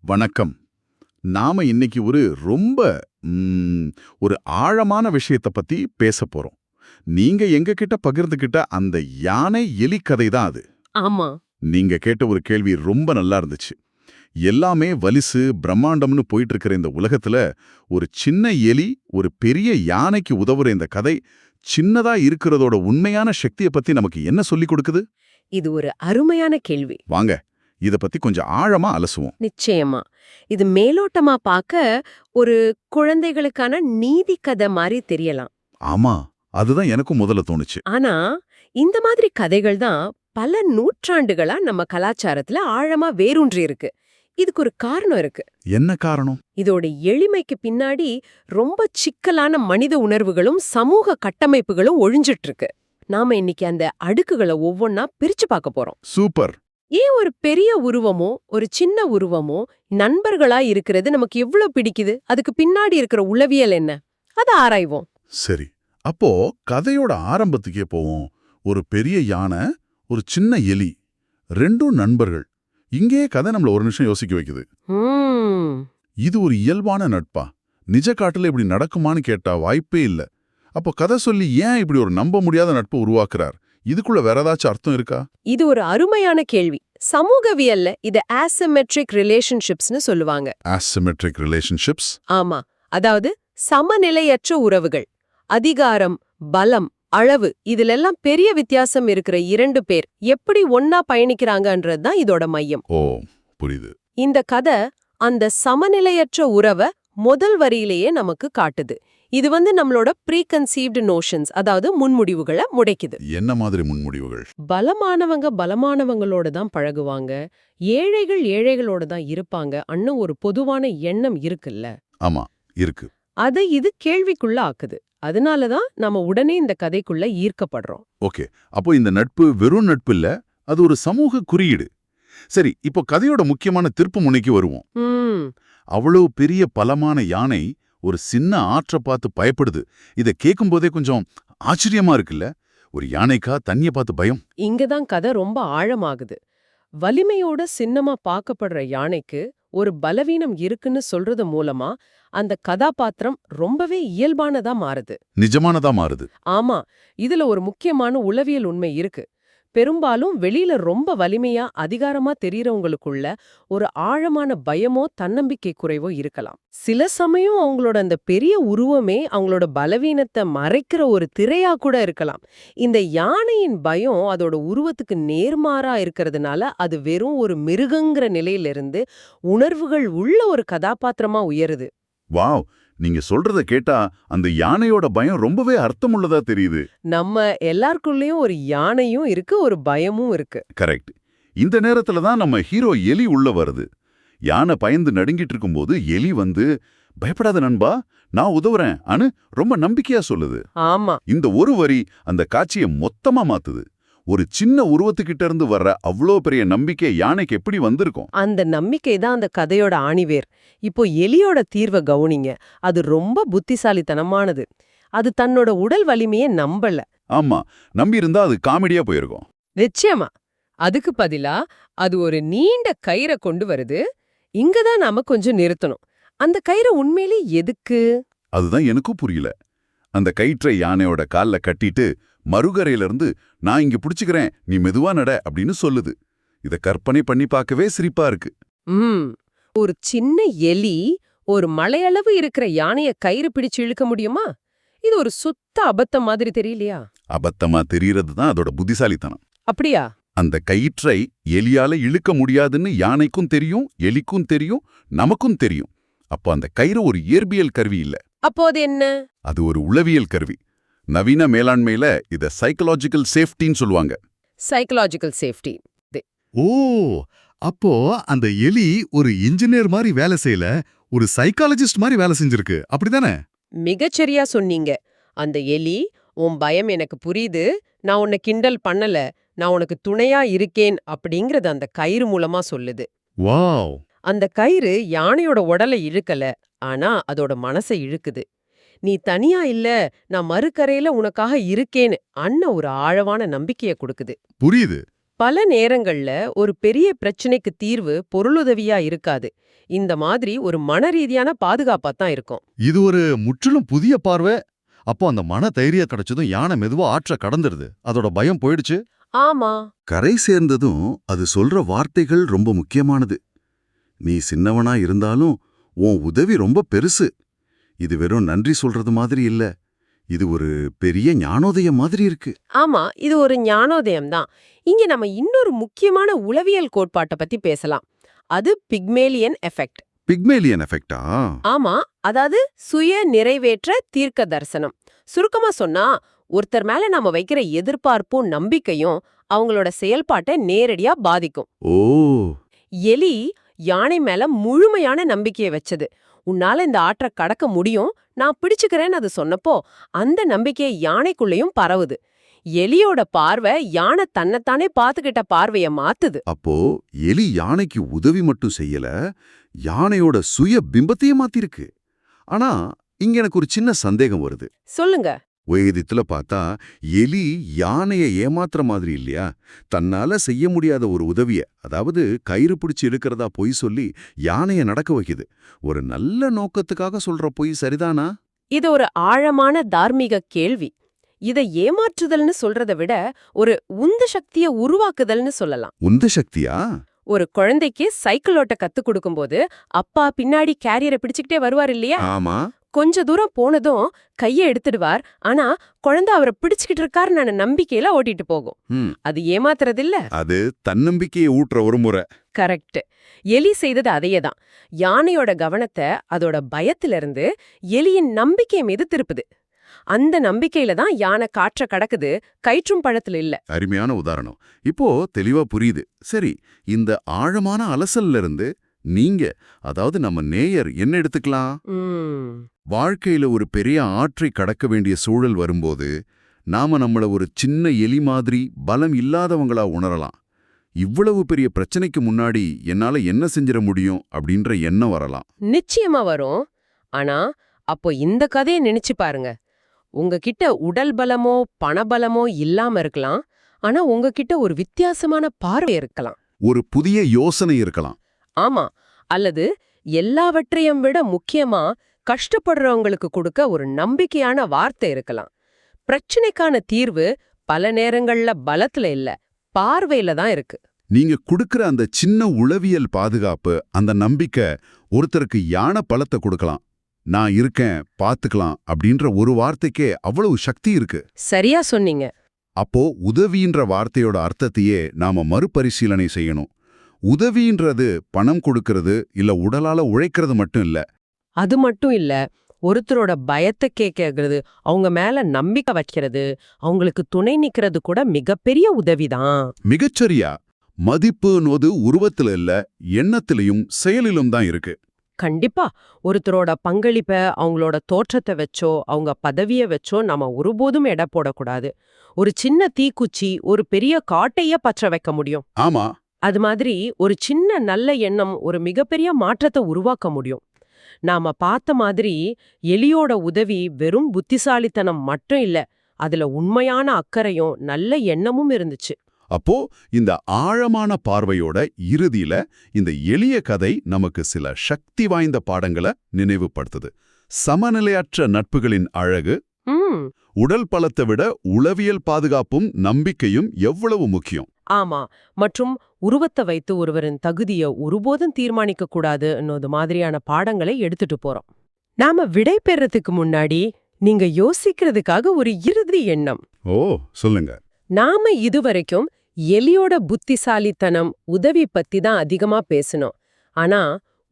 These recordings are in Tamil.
வணக்கம். நாம இன்னைக்கு ரொம்ப ஒரு ஆழமான விஷயத்தை பத்தி பேசப் போறோம். நீங்க எங்க கிட்ட பகிர்ந்துகிட்ட அந்த யானை எலி கதை தான் அது. ஆமா. நீங்க கேட்ட ஒரு கேள்வி ரொம்ப நல்லா இருந்துச்சு. எல்லாமே வலிசு பிரம்மாண்டம்னு போயிட்டு இருக்கிற இந்த உலகத்துல ஒரு சின்ன எலி ஒரு பெரிய யானைக்கு உதவுற இந்த கதை சின்னதா இருக்கிறதோட உண்மையான சக்தியை பத்தி நமக்கு என்ன சொல்லிக் கொடுக்குது? இது ஒரு அருமையான கேள்வி. வாங்க இத பத்தி கொஞ்சம் ஆழமா அலசுவோம். நிச்சயமா. இது மேலோட்டமா பார்க்க ஒரு குழந்தைகளுக்கான நீதி கதை மாதிரி தெரியலாம். ஆமா, அதுதான் எனக்கும் முதல்ல தோணுச்சு. ஆனா இந்த மாதிரி கதைகள் தான் பல நூற்றாண்டுகளா நம்ம கலாச்சாரத்துல ஆழமா வேரூன்றி இருக்கு. இதுக்கு ஒரு காரணம் இருக்கு. என்ன காரணம்? இதோட எளிமைக்கு பின்னாடி ரொம்ப சிக்கலான மனித உணர்வுகளும் சமூக கட்டமைப்புகளும் ஒழிஞ்சிட்டு இருக்கு. நாம இன்னைக்கு அந்த அடுக்குகளை ஒவ்வொன்னா பிரிச்சு பார்க்க போறோம். சூப்பர். ஏன் ஒரு பெரிய உருவமோ ஒரு சின்ன உருவமோ நண்பர்களா இருக்கிறது நமக்கு எவ்வளவு பிடிக்குது? அதுக்கு பின்னாடி இருக்கிற உளவியல் என்ன? அத ஆராய்வோம். சரி, அப்போ கதையோட ஆரம்பத்துக்கே போவோம். ஒரு பெரிய யானை, ஒரு சின்ன எலி, ரெண்டும் நண்பர்கள். இங்கேயே கதை நம்மள ஒரு நிமிஷம் யோசிக்க வைக்குது. இது ஒரு இயல்பான நட்பா? நிஜ காட்டுல இப்படி நடக்குமான்னு கேட்டா வாய்ப்பே இல்ல. அப்போ கதை சொல்லி ஏன் இப்படி ஒரு நம்ப முடியாத நட்பை உருவாக்குறார்? இதுக்குள்ள வேற ஏதாச்சும் அர்த்தம் இருக்கா? இது ஒரு அருமையான கேள்வி. சமூகவியல்ல இது asymmetric relationships-னு சொல்லுவாங்க. asymmetric relationships? ஆமா. அதாவது சமநிலையற்ற உறவுகள். அதிகாரம், பலம், அளவு இதிலெல்லாம் பெரிய வித்தியாசம் இருக்கிற இரண்டு பேர் எப்படி ஒன்னா பயணிக்கிறாங்கன்றது தான் இதோட மையம். ஓ, புரியுது. இந்த கதை அந்த சமநிலையற்ற உறவை முதல் வரியிலேயே நமக்கு காட்டுது. இது நம்மளோட ப்ரீகன்சீவ்டு நோஷன்ஸ், அதாவது முன்முடிவுகளை முடைக்குது. என்ன மாதிரி முன்முடிவுகள்? பலமானவங்க பலமானவங்களோட தான் பழகுவாங்க, ஏழைகள் ஏழைகளோட தான் இருப்பாங்க அன்னும் ஒரு பொதுவான எண்ணம் இருக்குல்ல. ஆமா, இருக்கு. அதை இது கேள்விக்குள்ள ஆக்குது. அதனாலதான் நாம உடனே இந்த கதைக்குள்ள ஈர்க்கப்படுறோம். ஓகே, அப்போ இந்த நட்பு வெறும் நட்பு இல்ல, அது ஒரு சமூக குறியீடு. சரி, இப்போ கதையோட முக்கியமான திருப்பு முனைக்கு வருவோம். அவ்வளவு பெரிய பலமான யானை ஒரு சின்ன ஆற்றை பார்த்து பயப்படுது. இதை கேட்கும் போதே கொஞ்சம் ஆச்சரியமா இருக்குல்ல? ஒரு யானைக்கா தண்ணிய பார்த்து பயம்? இங்கதான் கதை ரொம்ப ஆழமாகுது. வலிமையோட சின்னமா பார்க்கப்படுற யானைக்கு ஒரு பலவீனம் இருக்குன்னு சொல்றது மூலமா அந்த கதாபாத்திரம் ரொம்பவே இயல்பானதா மாறுது. நிஜமானதா மாறுது. ஆமா, இதுல ஒரு முக்கியமான உளவியல் உண்மை இருக்கு. பெரும்பாலும் வெளியில ரொம்ப வலிமையா அதிகாரமா தெரியறவங்களுக்குள்ள ஒரு ஆழமான பயமோ தன்னம்பிக்கை குறைவோ இருக்கலாம். சில சமயம் அவங்களோட அந்த பெரிய உருவமே அவங்களோட பலவீனத்தை மறைக்கிற ஒரு திரையா கூட இருக்கலாம். இந்த யானையின் பயம் அதோட உருவத்துக்கு நேர்மாறா இருக்கிறதுனால அது வெறும் ஒரு மிருகங்கிற நிலையிலிருந்து உணர்வுகள் உள்ள ஒரு கதாபாத்திரமா உயருது. வாவ், நீங்க சொல்றத கேட்டா அந்த யானையோட பயம் ரொம்பவே அர்த்தமுள்ளதா தெரியுது. நம்ம எல்லாருக்குள்ளயும் ஒரு யானையும் இருக்கு, ஒரு பயமும் இருக்கு. கரெக்ட். இந்த நேரத்துல தான் நம்ம ஹீரோ எலி உள்ள வருது. யானை பயந்து நடுங்கிட்டு இருக்கும்போது எலி பயப்படாத நண்பா, நான் உதவுறேன் அனு ரொம்ப நம்பிக்கையா சொல்லுது. ஆமா. இந்த ஒரு வரி அந்த காட்சியை மொத்தமா மாத்துது. ஒரு சின்ன உருவத்துக்கிட்ட இருந்து வர்ற அவ்வளோ பெரிய நம்பிக்கை யானைக்கு எப்படி வந்திருக்கும்? அந்த நம்பிக்கை தான் அந்த கதையோட ஆணிவேர். இப்போ எலியோட தீர்வை கவனிங்க. அது ரொம்ப புத்திசாலித்தனமானது. அது தன்னோட உடல் வலிமையை நம்பல. ஆமா, நம்பி இருந்தா அது காமெடியா போயிருக்கும். நிச்சயமா. அதுக்கு பதிலா அது ஒரு நீண்ட கயிறை கொண்டு வருது. இங்கதான் நாம கொஞ்சம் நிறுத்தணும். அந்த கயிறை உண்மையிலே எதுக்கு? அதுதான் எனக்கும் புரியல. அந்த கயிற்றை யானையோட கால்ல கட்டிட்டு மறுகரையிலிருந்து நான் இங்க புடிச்சுக்கிறேன், நீ மெதுவா நட அப்படின்னு சொல்லுது. இத கற்பனை பண்ணி பார்க்கவே சிரிப்பா இருக்கு. ஒரு சின்ன எலி ஒரு மலையளவு இருக்கிற யானைய கயிறு பிடிச்சு இழுக்க முடியுமா? இது ஒரு சுத்த அபத்தம் மாதிரி தெரியலையா? அபத்தமா தெரியறது தான் அதோட புத்திசாலித்தனம். அப்படியா? அந்த கயிற்றை எலியால இழுக்க முடியாதுன்னு யானைக்கும் தெரியும், எலிக்கும் தெரியும், நமக்கும் தெரியும். அப்போ அந்த கயிறு ஒரு இயற்பியல் கருவி இல்ல. அப்போ அது என்ன? அது ஒரு உளவியல் கருவி. நவீன மேலாண்மையில இத சைக்கலாஜிக்கல் சேஃப்டின்னு சொல்லுவாங்க. Psychological safety. ஓ, அப்போ அந்த எலி ஒரு இன்ஜினியர் மாதிரி வேலை செய்யல, ஒரு சைக்காலஜிஸ்ட் மாதிரி வேலை செஞ்சிருக்கு, அப்படிதானே? மிகச்சரியா சொன்னீங்க. அந்த எலி, உன் பயம் எனக்கு புரியுது, நான் உன்னை கிண்டல் பண்ணல, நான் உனக்கு துணையா இருக்கேன் அப்படிங்கறது அந்த கயிறு மூலமா சொல்லுது. வாவ். அந்த கயிறு யானையோட உடலை இழுக்கல, ஆனா அதோட மனசை இழுக்குது. நீ தனியா இல்ல, நான் மறுக்கரையில உனக்காக இருக்கேன்னு ஒரு ஆழமான நம்பிக்கைய கொடுக்குது. புரியுது. பல நேரங்கள்ல ஒரு பெரிய பிரச்சனைக்கு தீர்வு பொருளுதவியா இருக்காது. இந்த மாதிரி ஒரு மனரீதியான பாதுகாப்பா தான் இருக்கும். இது ஒரு முற்றிலும் புதிய பார்வை. அப்போ அந்த மன தைரியம் கிடைச்சதும் யானை மெதுவா ஆற்ற கடந்துருது. அதோட பயம் போயிடுச்சு. ஆமா, கரை சேர்ந்ததும் அது சொல்ற வார்த்தைகள் ரொம்ப முக்கியமானது. நீ சின்னவனா இருந்தாலும் உன் உதவி ரொம்ப பெருசு. இது வெறும் நன்றி சொல்றது மாதிரி இல்ல, இது ஒரு பெரிய ஞானோதயம் மாதிரி இருக்கு. ஆமா, இது ஒரு ஞானோதயம் தான். இங்க நம்ம இன்னொரு முக்கியமான உளவியல் கோட்பாட்டை பத்தி பேசலாம். அது பிக்மேலியன் எஃபெக்ட். பிக்மேலியன் எஃபெக்டா? ஆமா, அதாவது சுய நிறைவேற்ற தீர்க்க தரிசனம். சுருக்கமா சொன்னா, ஒருத்தர் மேல நாம வைக்கிற எதிர்பார்ப்பும் நம்பிக்கையும் அவங்களோட செயல்பாட்டை நேரடியா பாதிக்கும். ஓ, எலி யானை மேல முழுமையான நம்பிக்கையை வச்சது. உன்னால இந்த ஆற்ற கடக்க முடியும், நான் பிடிச்சுக்கிறேன்னு அது சொன்னப்போ அந்த நம்பிக்கை யானைக்குள்ளேயும் பரவுது. எலியோட பார்வை யானை தன்னைத்தானே பாத்துக்கிட்ட பார்வைய மாத்துது. அப்போ எலி யானைக்கு உதவி மட்டும் செய்யல, யானையோட சுய பிம்பத்தையே மாத்திருக்கு. ஆனா இங்க எனக்கு ஒரு சின்ன சந்தேகம் வருது. சொல்லுங்க. வேதத்துல பார்த்தா எலி யானைய ஏமாத்துற மாதிரி இல்லையா? தன்னால செய்ய முடியாத ஒரு உதவிய, அதாவது கயிறு பிடிச்சு இழுக்கிறதா பொய் சொல்லி யானைய நடக்க வைக்குது. ஒரு நல்ல நோக்கத்துக்காக சொல்ற பொய் சரிதானா? இது ஒரு ஆழமான தார்மீக கேள்வி. இத ஏமாற்றுதல்னு சொல்றத விட ஒரு உந்து சக்திய உருவாக்குதல்னு சொல்லலாம். உந்து சக்தியா? ஒரு குழந்தைக்கு சைக்கிள் ஓட்ட கத்துக் கொடுக்கும்போது அப்பா பின்னாடி கேரியரை பிடிச்சுக்கிட்டே வருவார் இல்லையா? ஆமா. கொஞ்ச தூரம் போனதும் கைய எடுத்துடுவார். ஆனா குழந்தை அவரை பிடிச்சுக்கிட்டு இருக்காருன்னு நம்பிக்கையில ஓட்டிட்டு போகும். அது ஏமாத்துறது இல்ல, அது தன்னம்பிக்கையை ஊட்டுற ஒரு முறை. கரெக்ட். எலி செய்தது அதையேதான். யானையோட கவனத்தை அதோட பயத்திலிருந்து எலியின் நம்பிக்கை மீது திருப்புது. அந்த நம்பிக்கையில தான் யானை காற்ற கடக்குது, கயிற்றும் பழத்துல இல்ல. அருமையான உதாரணம். இப்போ தெளிவா புரியுது. சரி, இந்த ஆழமான அலசல்ல இருந்து நீங்க, அதாவது நம்ம நேயர் என்ன எடுத்துக்கலாம்? வாழ்க்கையில ஒரு பெரிய ஆற்றை கடக்க வேண்டிய சூழல் வரும்போது நாம நம்மள ஒரு சின்ன எலி மாதிரி பலம் இல்லாதவங்களா உணரலாம். இவ்வளவு பெரிய பிரச்சனைக்கு முன்னாடி என்னால என்ன செஞ்சிட முடியும் அப்படின்ற எண்ணம் வரலாம். நிச்சயமா வரும். ஆனா அப்போ இந்த கதையை நினைச்சு பாருங்க. உங்ககிட்ட உடல் பலமோ பணபலமோ இல்லாம இருக்கலாம், ஆனா உங்ககிட்ட ஒரு வித்தியாசமான பார்வை இருக்கலாம், ஒரு புதிய யோசனை இருக்கலாம். ஆமா, அல்லது எல்லாவற்றையும் விட முக்கியமா கஷ்டப்படுறவங்களுக்கு கொடுக்க ஒரு நம்பிக்கையான வார்த்தை இருக்கலாம். பிரச்சனைக்கான தீர்வு பல நேரங்கள்ல பலத்துல இல்ல, பார்வையில தான் இருக்கு. நீங்க கொடுக்கிற அந்த சின்ன உளவியல் பாதுகாப்பு, அந்த நம்பிக்கை ஒருத்தருக்கு யானை பலத்தை கொடுக்கலாம். நான் இருக்கேன், பாத்துக்கலாம் அப்படின்ற ஒரு வார்த்தைக்கே அவ்வளவு சக்தி இருக்கு. சரியா சொன்னீங்க. அப்போ உதவின்ற வார்த்தையோட அர்த்தத்தையே நாம மறுபரிசீலனை செய்யணும். உதவின்றது பணம் கொடுக்கறது இல்ல உடலால உழைக்கிறது மட்டும் இல்ல. அது மட்டும் இல்ல, ஒருத்தரோட பயத்தை கேட்கறது, அவங்க மேல நம்பிக்கை வைக்கிறது, அவங்களுக்கு துணை நிக்கிறது கூட மிகப்பெரிய உதவிதான். மிகச்சரியா. மதிப்புனோது உருவத்துல இல்ல, எண்ணத்திலையும் செயலிலும் தான் இருக்கு. கண்டிப்பா. ஒருத்தரோட பங்களிப்ப அவங்களோட தோற்றத்தை வச்சோ அவங்க பதவிய வச்சோ நாம ஒருபோதும் எடை போடக்கூடாது. ஒரு சின்ன தீக்குச்சி ஒரு பெரிய காட்டைய பற்ற வைக்க முடியும். ஆமா. அது மாதிரி ஒரு சின்ன நல்ல எண்ணம் ஒரு மிகப்பெரிய மாற்றத்தை உருவாக்க முடியும். நாம பார்த்த மாதிரி எலியோட உதவி வெறும் புத்திசாலித்தனம் மட்டும் இல்ல, அதுல உண்மையான அக்கறையும் நல்ல எண்ணமும் இருந்துச்சு. அப்போ இந்த ஆழமான பார்வையோட இறுதியில இந்த எளிய கதை நமக்கு சில சக்தி வாய்ந்த பாடங்களை நினைவுபடுத்துது. சமநிலையற்ற நட்புகளின் அழகு, உடல் பலத்தை விட உளவியல் பாதுகாப்பும் நம்பிக்கையும் எவ்வளவு முக்கியம். ஆமா, மற்றும் உருவத்தை வைத்து ஒருவரின் தகுதிய ஒருபோதும் தீர்மானிக்க கூடாது மாதிரியான பாடங்களை எடுத்துட்டு போறோம். நாம விடை பெறறதுக்கு முன்னாடி நீங்க யோசிக்கிறதுக்காக ஒரு இறுதி எண்ணம். ஓ, சொல்லுங்க. நாம இதுவரைக்கும் எலியோட புத்திசாலித்தனம் உதவி பத்தி தான் அதிகமா பேசணும். ஆனா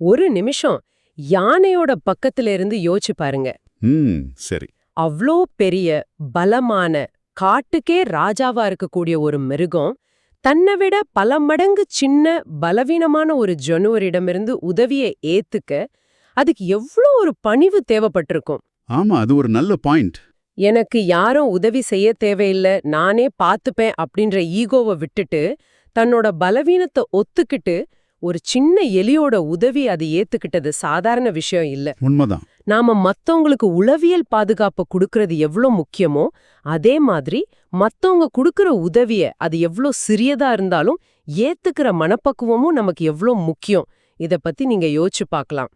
ஒரு நிமிஷம் யானையோட பக்கத்துல இருந்து யோசிச்சு பாருங்க. சரி. அவ்ளோ பெரிய பலமான காட்டுக்கே ராஜாவா இருக்கக்கூடிய ஒரு மிருகம் தன்னை விட பல மடங்கு சின்ன பலவீனமான ஒரு ஜனூரிடமிருந்து உதவியை ஏத்துக்க அதுக்கு எவ்ளோ ஒரு பணிவு தேவைப்பட்டிருக்கும். ஆமா, அது ஒரு நல்ல பாயிண்ட். எனக்கு யாரும் உதவி செய்ய தேவையில்லை, நானே பாத்துப்பேன் அப்படின்ற ஈகோவை விட்டுட்டு தன்னோட பலவீனத்தை ஒத்துக்கிட்டு ஒரு சின்ன எலியோட உதவி அது ஏத்துக்கிட்டது சாதாரண விஷயம் இல்ல. உண்மைதான். நாம மத்தவங்களுக்கு உளவியல் பாதுகாப்பு கொடுக்கறது எவ்வளோ முக்கியமோ அதே மாதிரி மத்தவங்க கொடுக்கற உதவிய அது எவ்வளோ சிறியதா இருந்தாலும் ஏத்துக்கிற மனப்பக்குவமும் நமக்கு எவ்வளோ முக்கியம். இத பத்தி நீங்க யோசிச்சு பார்க்கலாம்.